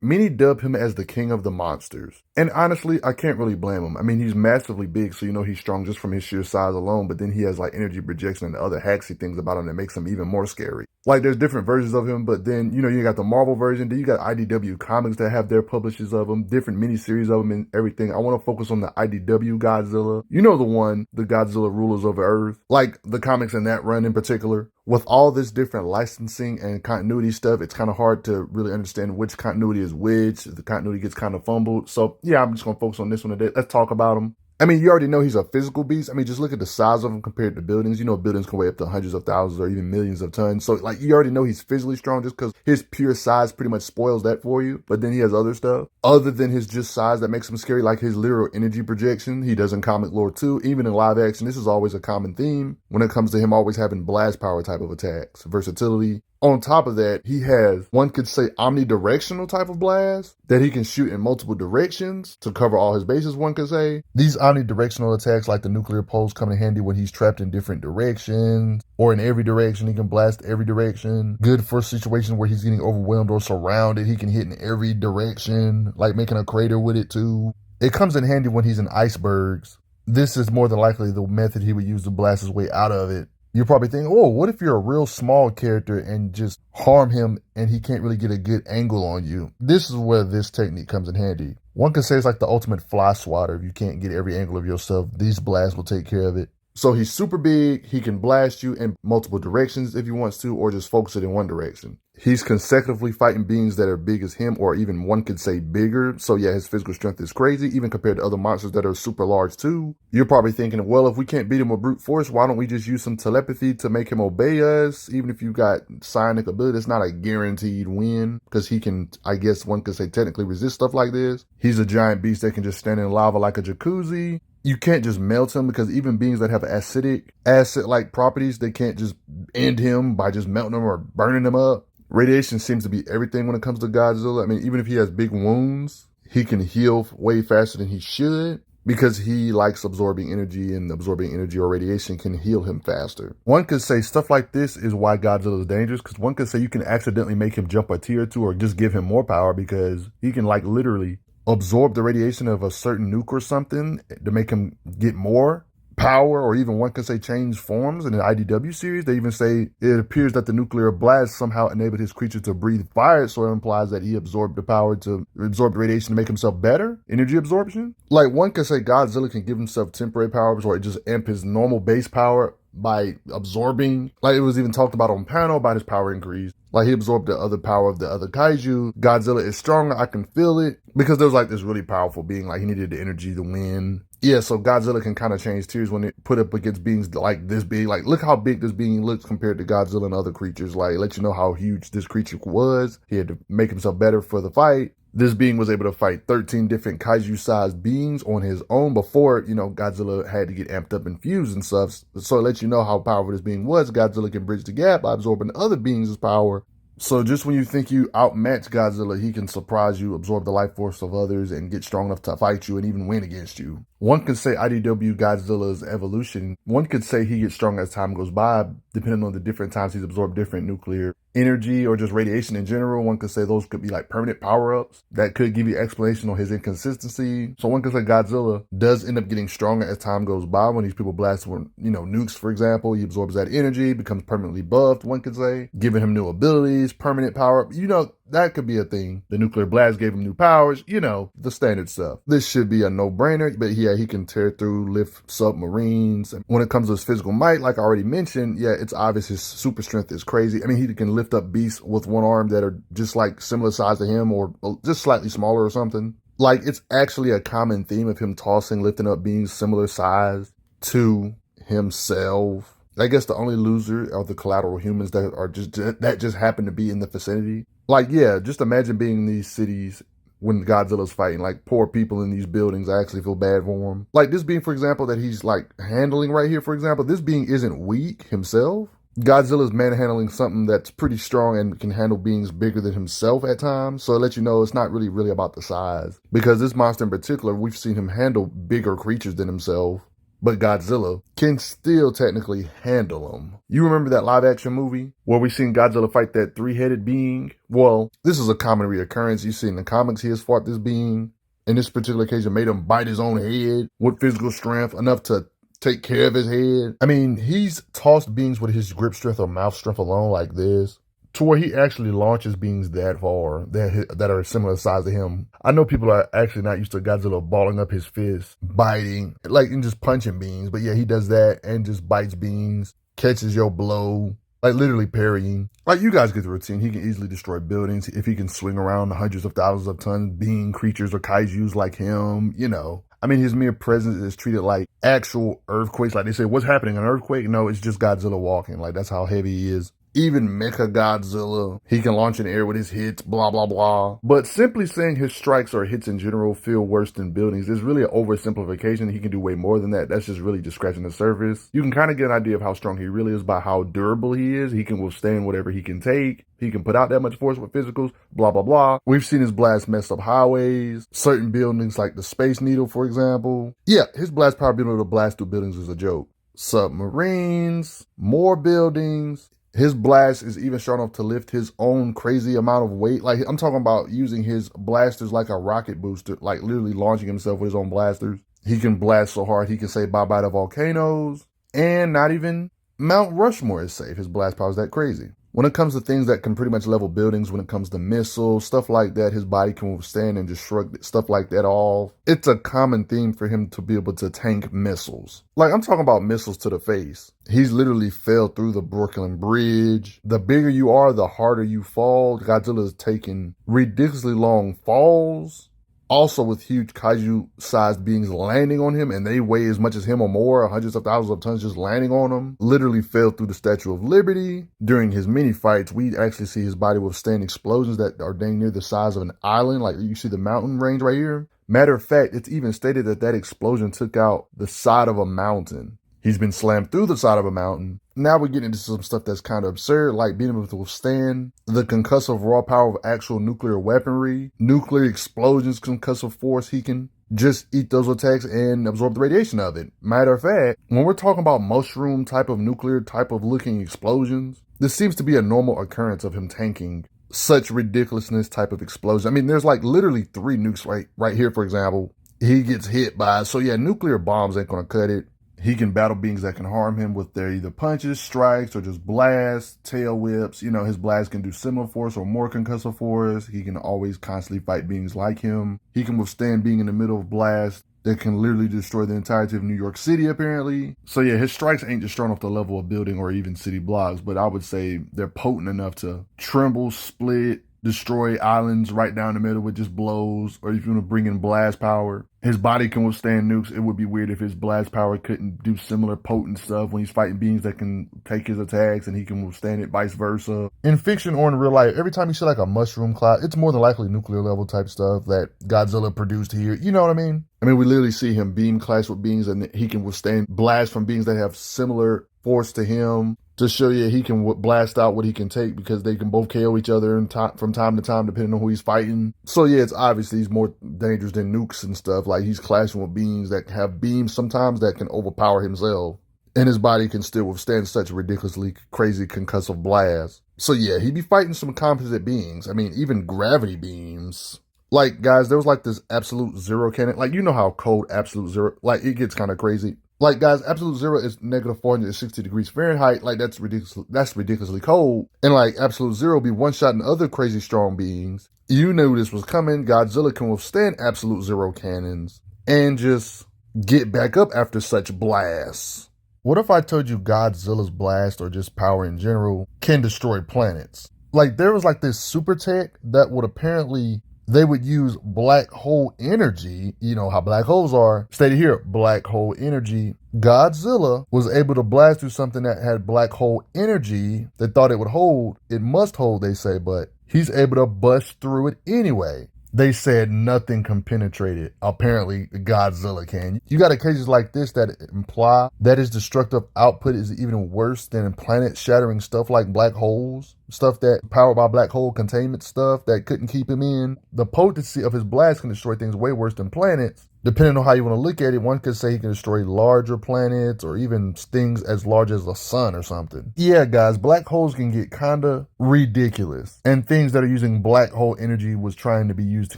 Many dub him as the king of the monsters. And honestly, I can't really blame him. I mean, he's massively big, so you know he's strong just from his sheer size alone, but then he has like energy projection and other hacksy things about him that makes him even more scary. Like there's different versions of him, but then, you know, you got the Marvel version, then you got IDW comics that have their publishers of him, different miniseries of him and everything. I want to focus on the IDW Godzilla. You know the one, the Godzilla Rulers of Earth. Like the comics in that run in particular. With all this different licensing and continuity stuff, it's kind of hard to really understand which continuity is which. The continuity gets kind of fumbled. So yeah, I'm just going to focus on this one today. Let's talk about him. I mean, you already know he's a physical beast. I mean, just look at the size of him compared to buildings. You know, buildings can weigh up to hundreds of thousands or even millions of tons. So, like, you already know he's physically strong just because his pure size pretty much spoils that for you. But then he has other stuff other than his just size that makes him scary, like his literal energy projection. He does in comic lore too. Even in live action, this is always a common theme when it comes to him always having blast power type of attacks, versatility. On top of that, he has, one could say, omnidirectional type of blast that he can shoot in multiple directions to cover all his bases, one could say. These omnidirectional attacks, like the nuclear pulse, come in handy when he's trapped in different directions or in every direction. He can blast every direction. Good for situations where he's getting overwhelmed or surrounded. He can hit in every direction, like making a crater with it too. It comes in handy when he's in icebergs. This is more than likely the method he would use to blast his way out of it. You're probably thinking, oh, what if you're a real small character and just harm him and he can't really get a good angle on you? This is where this technique comes in handy. One can say it's like the ultimate fly swatter. If you can't get every angle of yourself, these blasts will take care of it. So he's super big. He can blast you in multiple directions if he wants to, or just focus it in one direction. He's consecutively fighting beings that are big as him, or even one could say bigger. So yeah, his physical strength is crazy, even compared to other monsters that are super large too. You're probably thinking, well, if we can't beat him with brute force, why don't we just use some telepathy to make him obey us? Even if you got psionic ability, it's not a guaranteed win, because he can, I guess one could say, technically resist stuff like this. He's a giant beast that can just stand in lava like a jacuzzi. You can't just melt him, because even beings that have acidic, acid-like properties, they can't just end him by just melting him or burning him up. Radiation seems to be everything when it comes to Godzilla. I mean, even if he has big wounds, he can heal way faster than he should, because he likes absorbing energy, and absorbing energy or radiation can heal him faster. One could say stuff like this is why Godzilla is dangerous, because one could say you can accidentally make him jump a tier or two, or just give him more power, because he can like literally absorb the radiation of a certain nuke or something to make him get more power, or even one could say change forms. In the IDW series, they even say it appears that the nuclear blast somehow enabled his creature to breathe fire, so it implies that he absorbed the power to absorb the radiation to make himself better. Energy absorption. Like one could say Godzilla can give himself temporary powers, or just amp his normal base power by absorbing, like it was even talked about on panel about his power increase. Like he absorbed the other power of the other kaiju. Godzilla is stronger, I can feel it, because there was like this really powerful being, like he needed the energy to win. Yeah, so Godzilla can kind of change tiers when it put up against beings like this big. Like, look how big this being looks compared to Godzilla and other creatures. Like, let you know how huge this creature was. He had to make himself better for the fight. This being was able to fight 13 different kaiju-sized beings on his own before, you know, Godzilla had to get amped up and fused and stuff. So it lets you know how powerful this being was. Godzilla can bridge the gap by absorbing other beings' power. So just when you think you outmatch Godzilla, he can surprise you, absorb the life force of others, and get strong enough to fight you and even win against you. One could say IDW Godzilla's evolution, one could say he gets stronger as time goes by, depending on the different times he's absorbed different nuclear energy or just radiation in general. One could say those could be like permanent power-ups that could give you explanation on his inconsistency. So one could say Godzilla does end up getting stronger as time goes by. When these people blast with, you know, nukes, for example, he absorbs that energy, becomes permanently buffed, one could say, giving him new abilities, permanent power. You know, that could be a thing. The nuclear blast gave him new powers, you know, the standard stuff. This should be a no-brainer, but yeah, he can tear through, lift submarines. When it comes to his physical might, like I already mentioned, yeah, it's obvious his super strength is crazy. I mean, he can lift up beasts with one arm that are just like similar size to him, or just slightly smaller or something. Like, it's actually a common theme of him tossing, lifting up beings similar size to himself. I guess the only loser are the collateral humans that are just happen to be in the vicinity. Like, yeah, just imagine being in these cities when Godzilla's fighting. Like, poor people in these buildings, I actually feel bad for him. Like, this being, for example, that he's, like, handling right here, for example, this being isn't weak himself. Godzilla's manhandling something that's pretty strong and can handle beings bigger than himself at times. So it lets you know it's not really about the size. Because this monster in particular, we've seen him handle bigger creatures than himself. but Godzilla can still technically handle them. You remember that live action movie where we seen Godzilla fight that three-headed being? Well, this is a common reoccurrence. You see in the comics he has fought this being. In this particular occasion, made him bite his own head with physical strength enough to take care of his head. I mean, he's tossed beings with his grip strength or mouth strength alone like this, to where he actually launches beings that far, that are similar size to him. I know people are actually not used to Godzilla balling up his fist, biting, like, and just punching beings. But yeah, he does that and just bites beings, catches your blow, like literally parrying. Like, you guys get the routine. He can easily destroy buildings if he can swing around hundreds of thousands of tons, being creatures or kaijus like him, you know. I mean, his mere presence is treated like actual earthquakes. Like they say, what's happening, an earthquake? No, it's just Godzilla walking. Like, that's how heavy he is. Even Mecha Godzilla, he can launch in the air with his hits, blah, blah, blah. But simply saying his strikes or hits in general feel worse than buildings is really an oversimplification. He can do way more than that. That's just really just scratching the surface. You can kind of get an idea of how strong he really is by how durable he is. He can withstand whatever he can take. He can put out that much force with physicals, blah, blah, blah. We've seen his blast mess up highways, certain buildings like the Space Needle, for example. Yeah, his blast power being able to blast through buildings is a joke. Submarines, more buildings. His blast is even strong enough to lift his own crazy amount of weight. Like, I'm talking about using his blasters like a rocket booster, like literally launching himself with his own blasters. He can blast so hard he can say bye-bye to volcanoes. And not even Mount Rushmore is safe. His blast power is that crazy. When it comes to things that can pretty much level buildings, when it comes to missiles, stuff like that, his body can withstand and just shrug stuff like that off. It's a common theme for him to be able to tank missiles. Like, I'm talking about missiles to the face. He's literally fell through the Brooklyn Bridge. The bigger you are, the harder you fall. Godzilla's taking ridiculously long falls. Also with huge kaiju-sized beings landing on him, and they weigh as much as him or more, hundreds of thousands of tons just landing on him. Literally fell through the Statue of Liberty. During his mini fights, we actually see his body withstand explosions that are dang near the size of an island. Like, you see the mountain range right here. Matter of fact, it's even stated that that explosion took out the side of a mountain. He's been slammed through the side of a mountain. Now we're getting into some stuff that's kind of absurd, like being able to withstand the concussive raw power of actual nuclear weaponry, nuclear explosions, concussive force. He can just eat those attacks and absorb the radiation of it. Matter of fact, when we're talking about mushroom type of nuclear type of looking explosions, this seems to be a normal occurrence of him tanking such ridiculousness type of explosion. I mean, there's like literally 3 nukes right here, for example. He gets hit by. So yeah, nuclear bombs ain't gonna cut it. He can battle beings that can harm him with their either punches, strikes, or just blasts, tail whips. You know, his blasts can do similar force or more concussive force. He can always constantly fight beings like him. He can withstand being in the middle of blasts that can literally destroy the entirety of New York City, apparently. So yeah, his strikes ain't just strong enough to level a building or even city blocks, but I would say they're potent enough to tremble, split, destroy islands right down the middle with just blows, or if you want to bring in blast power. His body can withstand nukes. It would be weird if his blast power couldn't do similar potent stuff when he's fighting beings that can take his attacks and he can withstand it, vice versa. In fiction or in real life, every time you see like a mushroom cloud, it's more than likely nuclear level type stuff that Godzilla produced here. You know what I mean? I mean, we literally see him beam clash with beings and he can withstand blasts from beings that have similar force to him, to show you he can blast out what he can take, because they can both KO each other from time to time depending on who he's fighting. So yeah, it's obviously he's more dangerous than nukes and stuff. Like, he's clashing with beings that have beams sometimes that can overpower himself, and his body can still withstand such ridiculously crazy concussive blasts. So yeah, he'd be fighting some composite beings. I mean, even gravity beams. Like, guys, there was like this absolute zero cannon. Like, you know how cold absolute zero, like, it gets kind of crazy. Like, guys, absolute zero is negative 460 degrees Fahrenheit. Like, that's ridiculously cold. And like, absolute zero be one-shotting other crazy strong beings. You knew this was coming. Godzilla can withstand absolute zero cannons and just get back up after such blasts. What if I told you Godzilla's blast, or just power in general, can destroy planets? Like, there was like this super tech that would apparently, they would use black hole energy. You know how black holes are. Stated here, black hole energy. Godzilla was able to blast through something that had black hole energy that thought it would hold. It must hold, they say, but he's able to bust through it anyway. They said nothing can penetrate it. Apparently, Godzilla can. You got cases like this that imply that his destructive output is even worse than planet-shattering stuff like black holes, stuff that powered by black hole containment stuff that couldn't keep him in. The potency of his blast can destroy things way worse than planets. Depending on how you want to look at it, one could say he can destroy larger planets or even things as large as the sun or something. Yeah, guys, black holes can get kinda ridiculous. And things that are using black hole energy was trying to be used to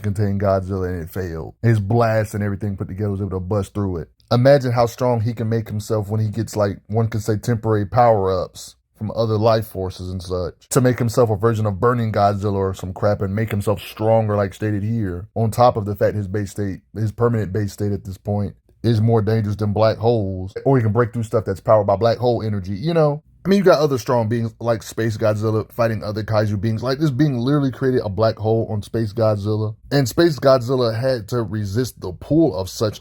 contain Godzilla and it failed. His blast and everything put together was able to bust through it. Imagine how strong he can make himself when he gets, like, one could say temporary power-ups from other life forces and such, to make himself a version of burning Godzilla or some crap and make himself stronger, like stated here, on top of the fact his base state, his permanent base state at this point, is more dangerous than black holes. Or he can break through stuff that's powered by black hole energy, you know? I mean, you got other strong beings like Space Godzilla fighting other kaiju beings. Like, this being literally created a black hole on Space Godzilla. And Space Godzilla had to resist the pull of such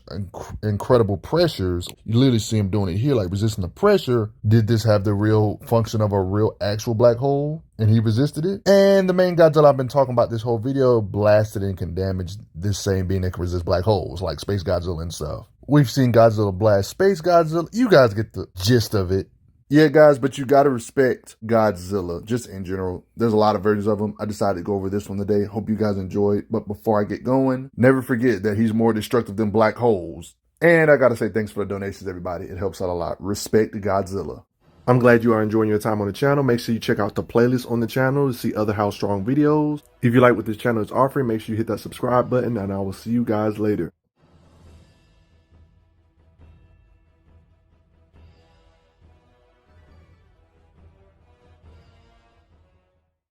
incredible pressures. You literally see him doing it here, like resisting the pressure. Did this have the real function of a real actual black hole? And he resisted it. And the main Godzilla I've been talking about this whole video blasted and can damage this same being that can resist black holes, like Space Godzilla and stuff. We've seen Godzilla blast Space Godzilla. You guys get the gist of it. Yeah, guys, but you gotta respect Godzilla, just in general. There's a lot of versions of him. I decided to go over this one today. Hope you guys enjoyed. But before I get going, never forget that he's more destructive than black holes. And I gotta say thanks for the donations, everybody. It helps out a lot. Respect Godzilla. I'm glad you are enjoying your time on the channel. Make sure you check out the playlist on the channel to see other How Strong videos. If you like what this channel is offering, make sure you hit that subscribe button, and I will see you guys later.